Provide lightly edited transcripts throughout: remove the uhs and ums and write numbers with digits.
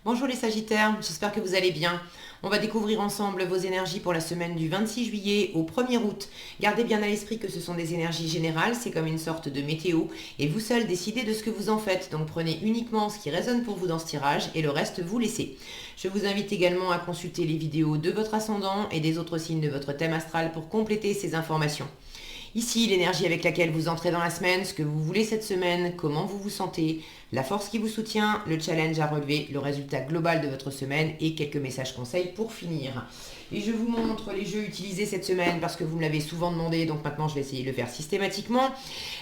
Bonjour les Sagittaires, j'espère que vous allez bien. On va découvrir ensemble vos énergies pour la semaine du 26 juillet au 1er août. Gardez bien à l'esprit que ce sont des énergies générales, c'est comme une sorte de météo, et vous seul décidez de ce que vous en faites. Donc prenez uniquement ce qui résonne pour vous dans ce tirage, et le reste vous laissez. Je vous invite également à consulter les vidéos de votre ascendant et des autres signes de votre thème astral pour compléter ces informations. Ici, l'énergie avec laquelle vous entrez dans la semaine, ce que vous voulez cette semaine, comment vous vous sentez, la force qui vous soutient, le challenge à relever, le résultat global de votre semaine et quelques messages conseils pour finir. Et je vous montre les jeux utilisés cette semaine parce que vous me l'avez souvent demandé, donc maintenant je vais essayer de le faire systématiquement.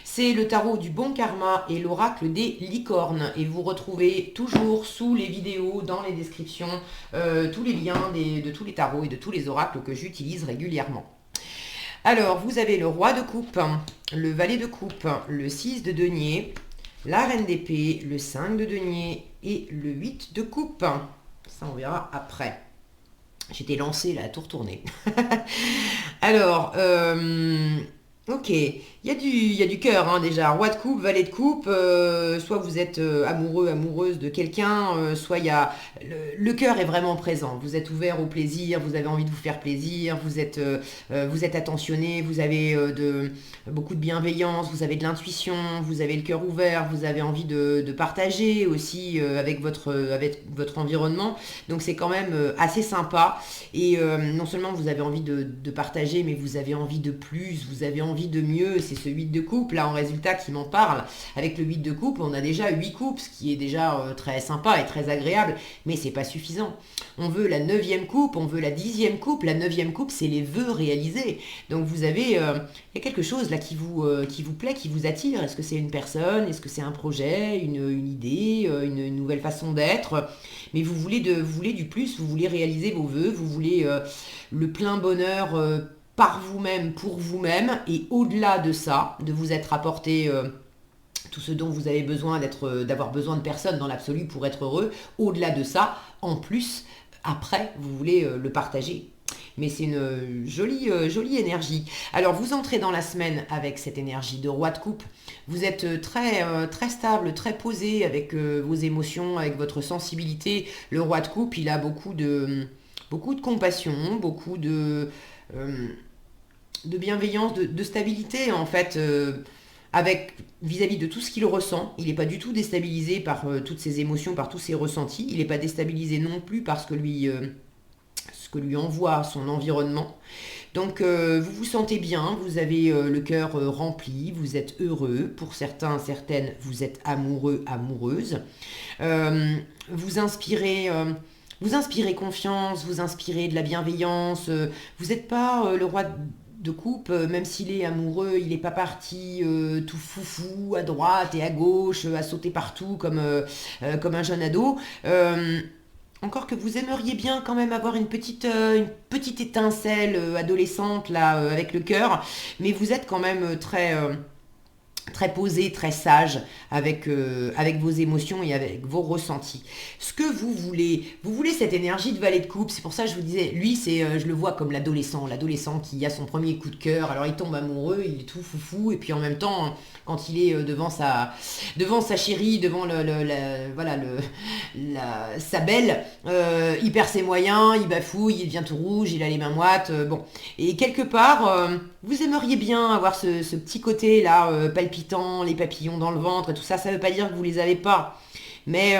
C'est le tarot du bon karma et l'oracle des licornes. Et vous retrouvez toujours sous les vidéos, dans les descriptions, tous les liens de tous les tarots et de tous les oracles que j'utilise régulièrement. Alors, vous avez le roi de coupe, le valet de coupe, le 6 de denier, la reine d'épée, le 5 de denier et le 8 de coupe. Ça, on verra après. J'étais lancée là, à tout retourner. Alors, ok, il y a du cœur hein, déjà. Roi de coupe, valet de coupe, soit vous êtes amoureux, amoureuse de quelqu'un, soit il y a... Le cœur est vraiment présent. Vous êtes ouvert au plaisir, vous avez envie de vous faire plaisir, vous êtes attentionné, vous avez beaucoup de bienveillance, vous avez de l'intuition, vous avez le cœur ouvert, vous avez envie de partager aussi avec votre environnement. Donc c'est quand même assez sympa. Et non seulement vous avez envie de partager, mais vous avez envie de plus, vous avez envie de mieux. C'est ce 8 de coupe, là, en résultat, qui m'en parle. Avec le 8 de coupe, on a déjà 8 coupes, ce qui est déjà très sympa et très agréable, mais c'est pas suffisant. On veut la 9e coupe, on veut la 10e coupe. La 9e coupe, c'est les vœux réalisés. Donc vous avez, il y a quelque chose là qui vous plaît, qui vous attire. Est-ce que c'est une personne? Est-ce que c'est un projet, une idée, une nouvelle façon d'être? Mais vous voulez du plus, vous voulez réaliser vos vœux, vous voulez le plein bonheur par vous-même, pour vous-même, et au-delà de ça, de vous être apporté tout ce dont vous avez besoin, d'avoir besoin de personne dans l'absolu pour être heureux, au-delà de ça, en plus, après, vous voulez le partager. Mais c'est une jolie énergie. Alors, vous entrez dans la semaine avec cette énergie de roi de coupe. Vous êtes très stable, très posé avec vos émotions, avec votre sensibilité. Le roi de coupe, il a beaucoup de compassion, beaucoup euh, de bienveillance, de stabilité en fait. Avec vis-à-vis de tout ce qu'il ressent, il n'est pas du tout déstabilisé par toutes ses émotions, par tous ses ressentis. Il n'est pas déstabilisé non plus par ce que lui envoie son environnement. Donc vous vous sentez bien, vous avez le cœur rempli, vous êtes heureux. Pour certains, certaines, vous êtes amoureux, amoureuse. Euh, vous inspirez... vous inspirez confiance, vous inspirez de la bienveillance. Vous n'êtes pas le roi de coupe, même s'il est amoureux, il n'est pas parti tout foufou à droite et à gauche, à sauter partout comme un jeune ado. Encore que vous aimeriez bien quand même avoir une petite étincelle adolescente là avec le cœur, mais vous êtes quand même très posé, très sage avec vos émotions et avec vos ressentis. Ce que vous voulez cette énergie de valet de coupe, c'est pour ça que je vous disais, lui, je le vois comme l'adolescent qui a son premier coup de cœur, alors il tombe amoureux, il est tout foufou, et puis en même temps, quand il est devant sa chérie, devant sa belle, il perd ses moyens, il bafouille, il devient tout rouge, il a les mains moites, bon. Et quelque part, vous aimeriez bien avoir ce petit côté là palpitant, les papillons dans le ventre et tout ça. Ça ne veut pas dire que vous les avez pas, mais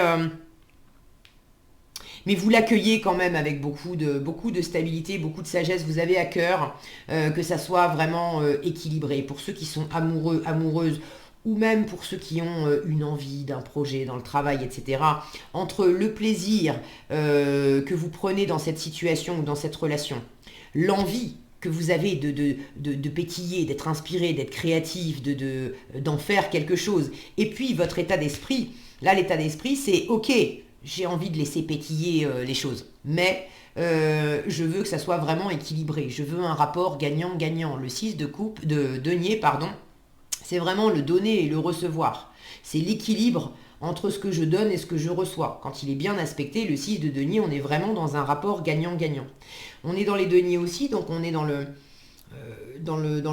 vous l'accueillez quand même avec beaucoup de stabilité, beaucoup de sagesse. Vous avez à cœur que ça soit vraiment équilibré. Pour ceux qui sont amoureux, amoureuses, ou même pour ceux qui ont une envie d'un projet dans le travail, etc. Entre le plaisir que vous prenez dans cette situation ou dans cette relation, l'envie que vous avez de pétiller, d'être inspiré, d'être créatif, d'en faire quelque chose, et puis votre état d'esprit. Là, l'état d'esprit, c'est ok, j'ai envie de laisser pétiller les choses, mais je veux que ça soit vraiment équilibré. Je veux un rapport gagnant-gagnant. Le 6 de denier, pardon, c'est vraiment le donner et le recevoir. C'est l'équilibre entre ce que je donne et ce que je reçois. Quand il est bien aspecté, le 6 de denier, on est vraiment dans un rapport gagnant-gagnant. On est dans les deniers aussi, donc on est dans le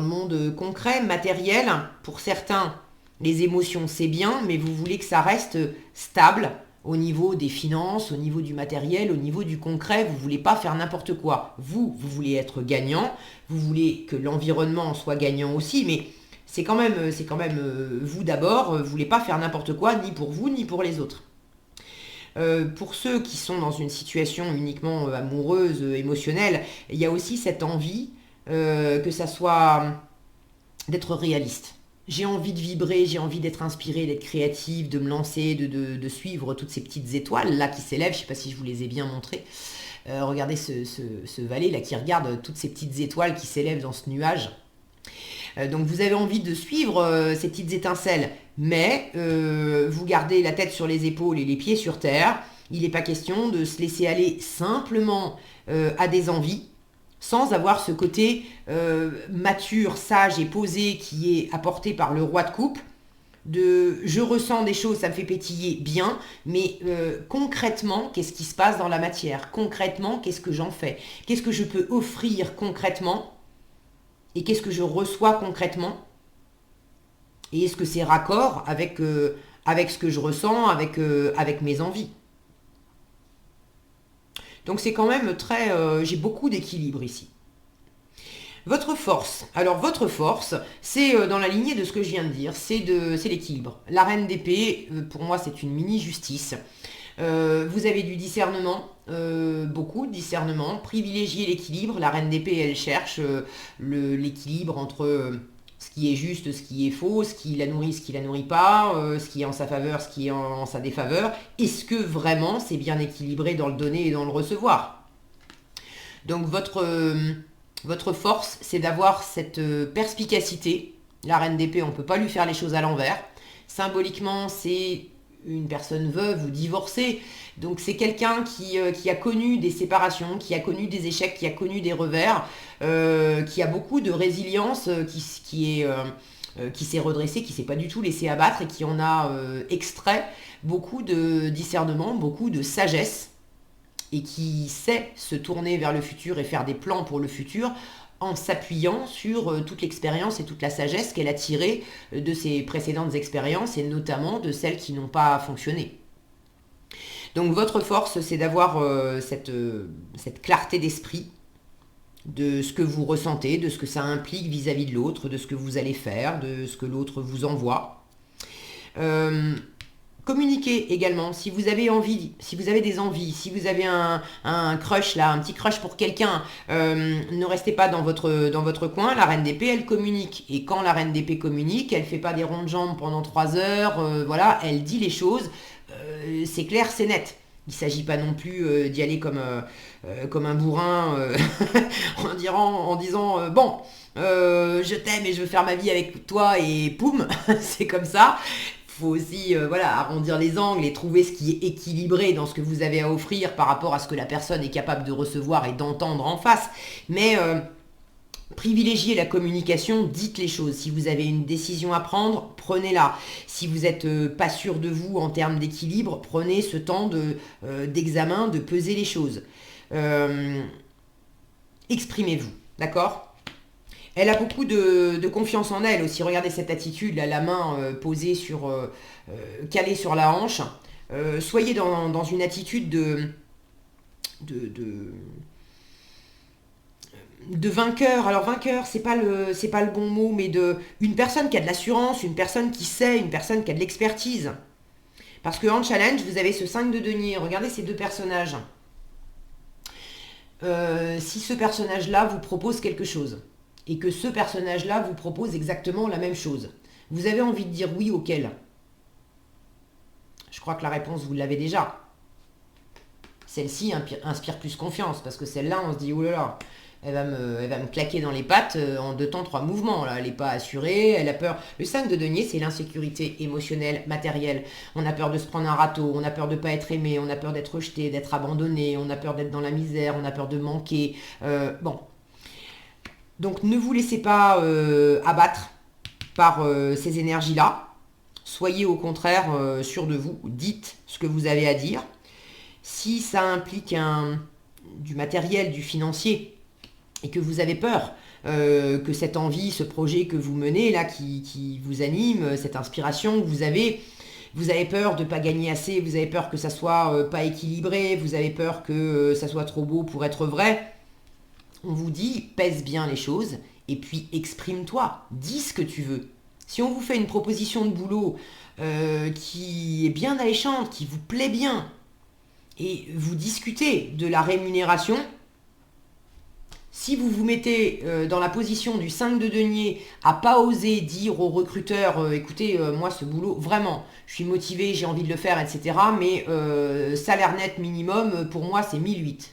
monde concret, matériel. Pour certains, les émotions, c'est bien, mais vous voulez que ça reste stable, au niveau des finances, au niveau du matériel, au niveau du concret. Vous ne voulez pas faire n'importe quoi. Vous voulez être gagnant, vous voulez que l'environnement soit gagnant aussi, mais c'est quand même vous d'abord. Vous ne voulez pas faire n'importe quoi, ni pour vous, ni pour les autres. Pour ceux qui sont dans une situation uniquement amoureuse, émotionnelle, il y a aussi cette envie que ça soit d'être réaliste. J'ai envie de vibrer, j'ai envie d'être inspirée, d'être créative, de me lancer, de suivre toutes ces petites étoiles là qui s'élèvent. Je ne sais pas si je vous les ai bien montrées. Regardez ce valet là qui regarde toutes ces petites étoiles qui s'élèvent dans ce nuage. Donc vous avez envie de suivre ces petites étincelles, mais vous gardez la tête sur les épaules et les pieds sur terre. Il n'est pas question de se laisser aller simplement à des envies, sans avoir ce côté mature, sage et posé qui est apporté par le roi de coupe. Je ressens des choses, ça me fait pétiller bien, mais concrètement, qu'est-ce qui se passe dans la matière? Concrètement, qu'est-ce que j'en fais? Qu'est-ce que je peux offrir concrètement? Et qu'est-ce que je reçois concrètement? Et est-ce que c'est raccord avec ce que je ressens, avec mes envies? Donc c'est quand même très... j'ai beaucoup d'équilibre ici. Votre force. Alors votre force, c'est dans la lignée de ce que je viens de dire, c'est l'équilibre. La reine d'épée, pour moi, c'est une mini-justice. Vous avez du discernement, beaucoup de discernement. Privilégiez l'équilibre. La reine d'épée, elle cherche l'équilibre entre ce qui est juste, ce qui est faux, ce qui la nourrit, ce qui la nourrit pas, ce qui est en sa faveur, ce qui est en sa défaveur. Est-ce que vraiment c'est bien équilibré dans le donner et dans le recevoir? Donc votre force, c'est d'avoir cette perspicacité. La reine d'épée, on ne peut pas lui faire les choses à l'envers. Symboliquement, c'est une personne veuve ou divorcée. Donc c'est quelqu'un qui a connu des séparations, qui a connu des échecs, qui a connu des revers, qui a beaucoup de résilience, qui s'est redressé, qui ne s'est pas du tout laissé abattre et qui en a extrait beaucoup de discernement, beaucoup de sagesse, et qui sait se tourner vers le futur et faire des plans pour le futur en s'appuyant sur toute l'expérience et toute la sagesse qu'elle a tirée de ses précédentes expériences et notamment de celles qui n'ont pas fonctionné. Donc votre force, c'est d'avoir cette clarté d'esprit de ce que vous ressentez, de ce que ça implique vis-à-vis de l'autre, de ce que vous allez faire, de ce que l'autre vous envoie. Communiquez également, si vous avez envie, si vous avez des envies, si vous avez un crush là, un petit crush pour quelqu'un, ne restez pas dans votre coin. La reine d'épée, elle communique. Et quand la reine d'épée communique, elle ne fait pas des ronds de jambes pendant 3 heures, voilà, elle dit les choses, c'est clair, c'est net. Il ne s'agit pas non plus d'y aller comme un bourrin en disant bon, je t'aime et je veux faire ma vie avec toi et poum, c'est comme ça. Faut aussi arrondir les angles et trouver ce qui est équilibré dans ce que vous avez à offrir par rapport à ce que la personne est capable de recevoir et d'entendre en face. Mais privilégiez la communication, dites les choses. Si vous avez une décision à prendre, prenez-la. Si vous n'êtes pas sûr de vous en termes d'équilibre, prenez ce temps d'examen, de peser les choses. Exprimez-vous, d'accord ? Elle a beaucoup de confiance en elle aussi. Regardez cette attitude, là, la main posée calée sur la hanche. Soyez dans une attitude de vainqueur. Alors vainqueur, c'est pas le bon mot, mais une personne qui a de l'assurance, une personne qui sait, une personne qui a de l'expertise. Parce qu'en challenge, vous avez ce 5 de denier. Regardez ces deux personnages. Si ce personnage-là vous propose quelque chose, et que ce personnage-là vous propose exactement la même chose, vous avez envie de dire oui auquel? Je crois que la réponse, vous l'avez déjà. Celle-ci inspire plus confiance, parce que celle-là, on se dit, oh là là, elle va me claquer dans les pattes en 2 temps 3 mouvements. Là. Elle n'est pas assurée, elle a peur. Le 5 de denier, c'est l'insécurité émotionnelle, matérielle. On a peur de se prendre un râteau, on a peur de ne pas être aimé, on a peur d'être rejeté, d'être abandonné, on a peur d'être dans la misère, on a peur de manquer. Bon. Donc ne vous laissez pas abattre par ces énergies-là. Soyez au contraire sûr de vous. Dites ce que vous avez à dire. Si ça implique du matériel, du financier, et que vous avez peur que cette envie, ce projet que vous menez, là, qui vous anime, cette inspiration que vous avez, vous avez peur de ne pas gagner assez, vous avez peur que ça soit pas équilibré, vous avez peur que ça soit trop beau pour être vrai. On vous dit, pèse bien les choses et puis exprime-toi, dis ce que tu veux. Si on vous fait une proposition de boulot qui est bien alléchante, qui vous plaît bien, et vous discutez de la rémunération, si vous vous mettez dans la position du 5 de denier à pas oser dire au recruteur écoutez, moi ce boulot, vraiment, je suis motivé, j'ai envie de le faire, etc. Mais salaire net minimum, pour moi, c'est 1008.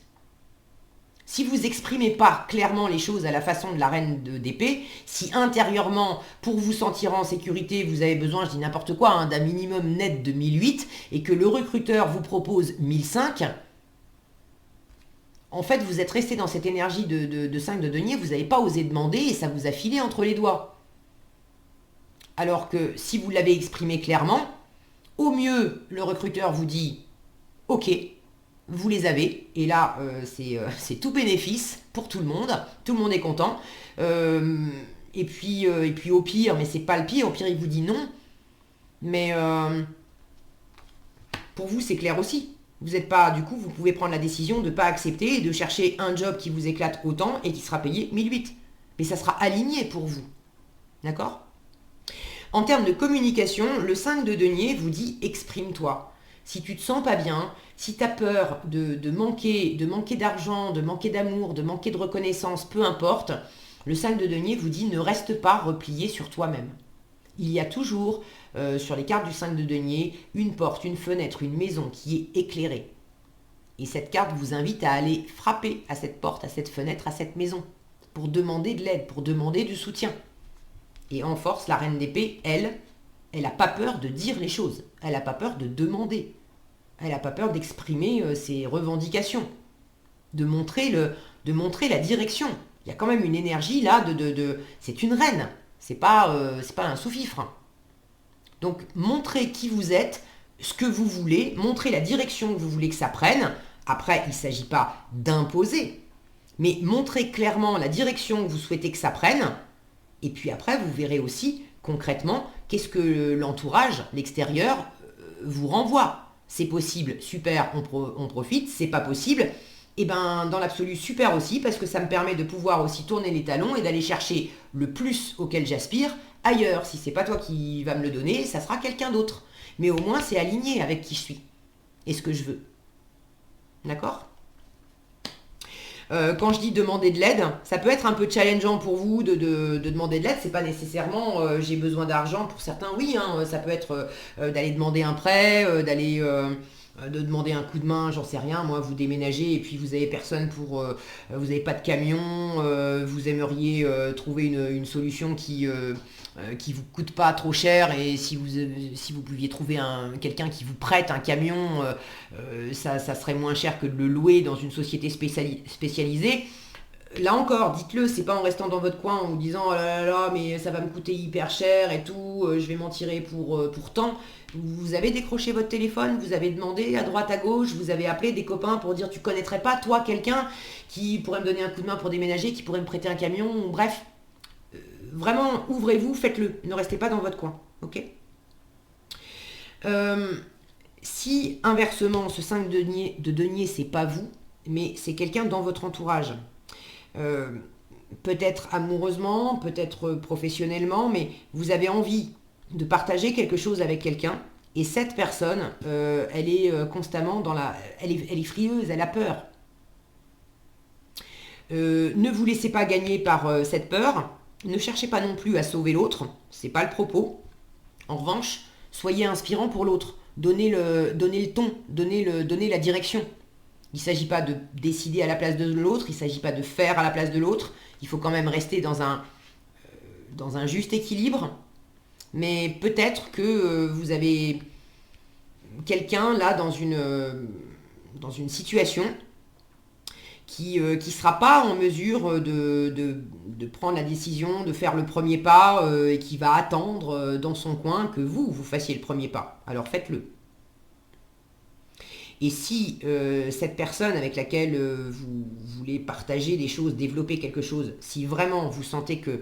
Si vous exprimez pas clairement les choses à la façon de la reine d'épée, si intérieurement, pour vous sentir en sécurité, vous avez besoin, je dis n'importe quoi, hein, d'un minimum net de 1008, et que le recruteur vous propose 1005, en fait, vous êtes resté dans cette énergie de 5 de denier, vous n'avez pas osé demander et ça vous a filé entre les doigts. Alors que si vous l'avez exprimé clairement, au mieux, le recruteur vous dit « Ok, vous les avez ». Et là, c'est tout bénéfice pour tout le monde est content. Et puis au pire, mais c'est pas le pire, au pire il vous dit non. Mais pour vous, c'est clair aussi. Vous n'êtes pas, du coup, vous pouvez prendre la décision de ne pas accepter et de chercher un job qui vous éclate autant et qui sera payé 1008. Mais ça sera aligné pour vous. D'accord ? En termes de communication, le 5 de denier vous dit exprime-toi. Si tu te sens pas bien, si tu as peur de manquer d'argent, de manquer d'amour, de manquer de reconnaissance, peu importe, le 5 de denier vous dit ne reste pas replié sur toi-même. Il y a toujours, sur les cartes du 5 de denier, une porte, une fenêtre, une maison qui est éclairée. Et cette carte vous invite à aller frapper à cette porte, à cette fenêtre, à cette maison, pour demander de l'aide, pour demander du soutien. Et en force, la reine d'épée, elle n'a pas peur de dire les choses. Elle n'a pas peur de demander. Elle n'a pas peur d'exprimer ses revendications. De montrer la direction. Il y a quand même une énergie là c'est une reine. C'est pas un sous-fifre. Donc, montrez qui vous êtes, ce que vous voulez, montrez la direction que vous voulez que ça prenne. Après, il ne s'agit pas d'imposer, mais montrez clairement la direction que vous souhaitez que ça prenne. Et puis après, vous verrez aussi concrètement qu'est-ce que l'entourage, l'extérieur, vous renvoie. C'est possible, super, on profite. C'est pas possible, et ben dans l'absolu, super aussi, parce que ça me permet de pouvoir aussi tourner les talons et d'aller chercher le plus auquel j'aspire ailleurs. Si c'est pas toi qui va me le donner, ça sera quelqu'un d'autre. Mais au moins, c'est aligné avec qui je suis et ce que je veux. D'accord ? Quand je dis demander de l'aide, ça peut être un peu challengeant pour vous de demander de l'aide. C'est pas nécessairement j'ai besoin d'argent. Pour certains, oui, hein, ça peut être d'aller demander un prêt, de demander un coup de main, j'en sais rien. Moi, vous déménagez et puis vous avez personne pour, vous n'avez pas de camion, vous aimeriez trouver une solution qui vous coûte pas trop cher, et si vous pouviez trouver quelqu'un qui vous prête un camion, ça serait moins cher que de le louer dans une société spécialisée. Là encore, dites-le, c'est pas en restant dans votre coin en vous disant oh là là là, mais ça va me coûter hyper cher et tout, je vais m'en tirer pour tant. Vous avez décroché votre téléphone, vous avez demandé à droite à gauche, vous avez appelé des copains pour dire tu connaîtrais pas toi quelqu'un qui pourrait me donner un coup de main pour déménager, qui pourrait me prêter un camion, bref. Vraiment, ouvrez-vous, faites-le, ne restez pas dans votre coin, ok ? Si inversement, ce 5 de denier, c'est pas vous, mais c'est quelqu'un dans votre entourage, peut-être amoureusement, peut-être professionnellement, mais vous avez envie de partager quelque chose avec quelqu'un, et cette personne, elle est constamment elle est frieuse, elle a peur. Ne vous laissez pas gagner par cette peur. Ne cherchez pas non plus à sauver l'autre, c'est pas le propos. En revanche, soyez inspirant pour l'autre. Donnez le ton, donnez la direction. Il ne s'agit pas de décider à la place de l'autre, il ne s'agit pas de faire à la place de l'autre. Il faut quand même rester dans un juste équilibre. Mais peut-être que vous avez quelqu'un là dans une situation qui ne sera pas en mesure de prendre la décision, de faire le premier pas, et qui va attendre dans son coin que vous fassiez le premier pas. Alors faites-le. Et si cette personne avec laquelle vous voulez partager des choses, développer quelque chose, si vraiment vous sentez que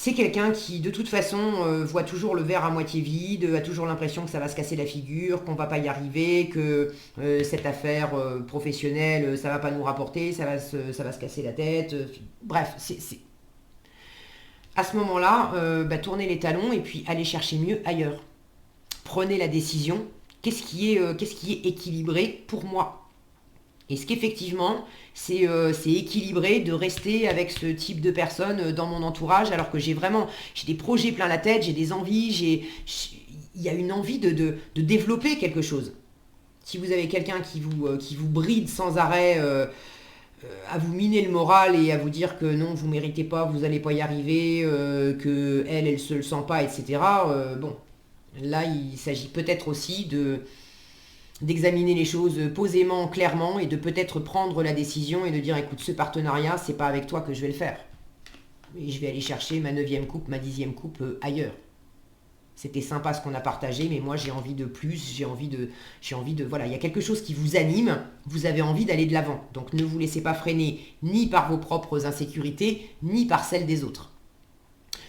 C'est quelqu'un qui, de toute façon, voit toujours le verre à moitié vide, a toujours l'impression que ça va se casser la figure, qu'on va pas y arriver, que cette affaire professionnelle, ça va pas nous rapporter, ça va se casser la tête. Bref, à ce moment-là, tournez les talons et puis allez chercher mieux ailleurs. Prenez la décision. Qu'est-ce qui est équilibré pour moi? Est-ce qu'effectivement, c'est équilibré de rester avec ce type de personne dans mon entourage alors que j'ai des projets plein la tête, j'ai des envies, il y a une envie de développer quelque chose. Si vous avez quelqu'un qui vous bride sans arrêt, à vous miner le moral et à vous dire que non, vous ne méritez pas, vous n'allez pas y arriver, que elle se le sent pas, etc. Bon, là, il s'agit peut-être aussi d'examiner les choses posément, clairement, et de peut-être prendre la décision et de dire, écoute, ce partenariat, c'est pas avec toi que je vais le faire. Et je vais aller chercher ma 9e coupe, ma 10e coupe ailleurs. C'était sympa ce qu'on a partagé, mais moi j'ai envie de plus, j'ai envie de, voilà, il y a quelque chose qui vous anime, vous avez envie d'aller de l'avant. Donc ne vous laissez pas freiner ni par vos propres insécurités, ni par celles des autres.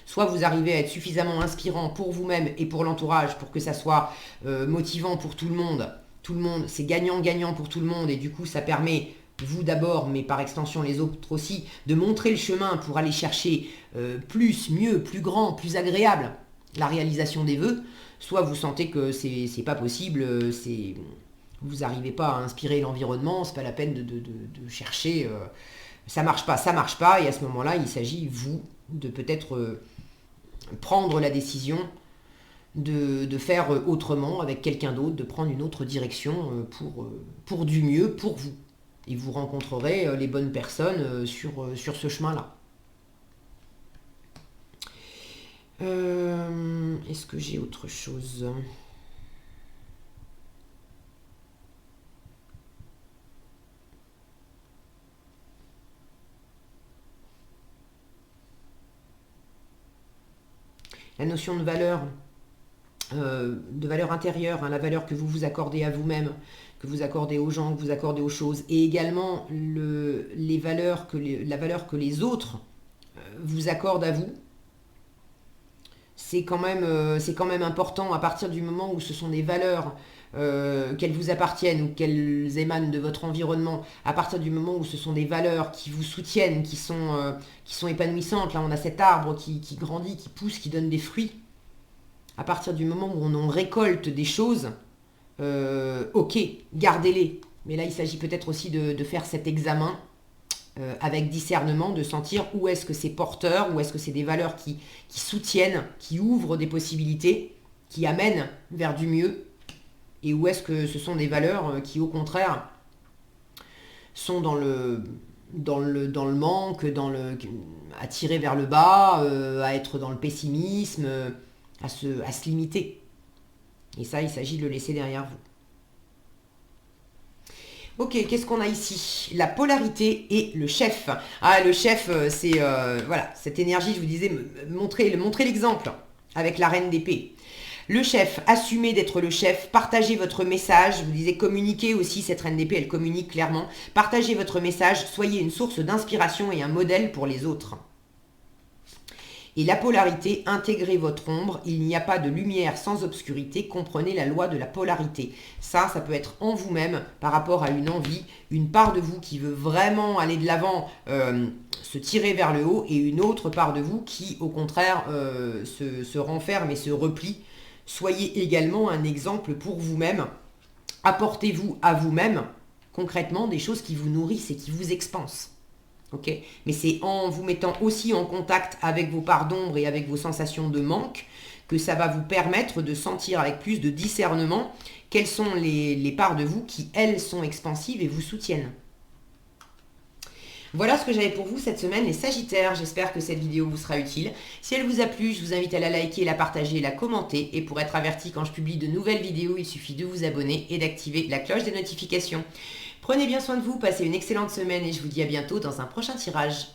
Soit vous arrivez à être suffisamment inspirant pour vous-même et pour l'entourage, pour que ça soit motivant pour tout le monde. Tout le monde, c'est gagnant-gagnant pour tout le monde, et du coup ça permet, vous d'abord, mais par extension les autres aussi, de montrer le chemin pour aller chercher plus, mieux, plus grand, plus agréable la réalisation des vœux. Soit vous sentez que c'est pas possible, vous n'arrivez pas à inspirer l'environnement, c'est pas la peine de chercher, ça marche pas, et à ce moment-là, il s'agit, vous, de peut-être prendre la décision de faire autrement avec quelqu'un d'autre, de prendre une autre direction pour du mieux, pour vous. Et vous rencontrerez les bonnes personnes sur ce chemin-là. Est-ce que j'ai autre chose ? La notion de valeur intérieure, hein, la valeur que vous vous accordez à vous-même, que vous accordez aux gens, que vous accordez aux choses, et également la valeur que les autres vous accordent à vous. C'est quand même important à partir du moment où ce sont des valeurs qu'elles vous appartiennent ou qu'elles émanent de votre environnement, à partir du moment où ce sont des valeurs qui vous soutiennent, qui sont épanouissantes. Là, on a cet arbre qui grandit, qui pousse, qui donne des fruits. À partir du moment où on en récolte des choses, ok, gardez-les. Mais là, il s'agit peut-être aussi de faire cet examen avec discernement, de sentir où est-ce que c'est porteur, où est-ce que c'est des valeurs qui soutiennent, qui ouvrent des possibilités, qui amènent vers du mieux, et où est-ce que ce sont des valeurs qui, au contraire, sont dans le manque, à tirer vers le bas, à être dans le pessimisme, à se limiter. Et ça, il s'agit de le laisser derrière vous. Ok, qu'est-ce qu'on a ici? La polarité et le chef. Ah, le chef, c'est voilà, cette énergie, je vous disais, montrer l'exemple avec la reine d'épée. Le chef, assumez d'être le chef, partagez votre message, je vous disais communiquez aussi, cette reine d'épée, elle communique clairement. Partagez votre message, soyez une source d'inspiration et un modèle pour les autres. Et la polarité, intégrez votre ombre, il n'y a pas de lumière sans obscurité, comprenez la loi de la polarité. Ça peut être en vous-même par rapport à une envie, une part de vous qui veut vraiment aller de l'avant, se tirer vers le haut, et une autre part de vous qui, au contraire, se renferme et se replie. Soyez également un exemple pour vous-même. Apportez-vous à vous-même, concrètement, des choses qui vous nourrissent et qui vous expansent. Okay, mais c'est en vous mettant aussi en contact avec vos parts d'ombre et avec vos sensations de manque que ça va vous permettre de sentir avec plus de discernement quelles sont les parts de vous qui, elles, sont expansives et vous soutiennent. Voilà ce que j'avais pour vous cette semaine, les Sagittaires. J'espère que cette vidéo vous sera utile. Si elle vous a plu, je vous invite à la liker, la partager, la commenter. Et pour être averti quand je publie de nouvelles vidéos, il suffit de vous abonner et d'activer la cloche des notifications. Prenez bien soin de vous, passez une excellente semaine et je vous dis à bientôt dans un prochain tirage.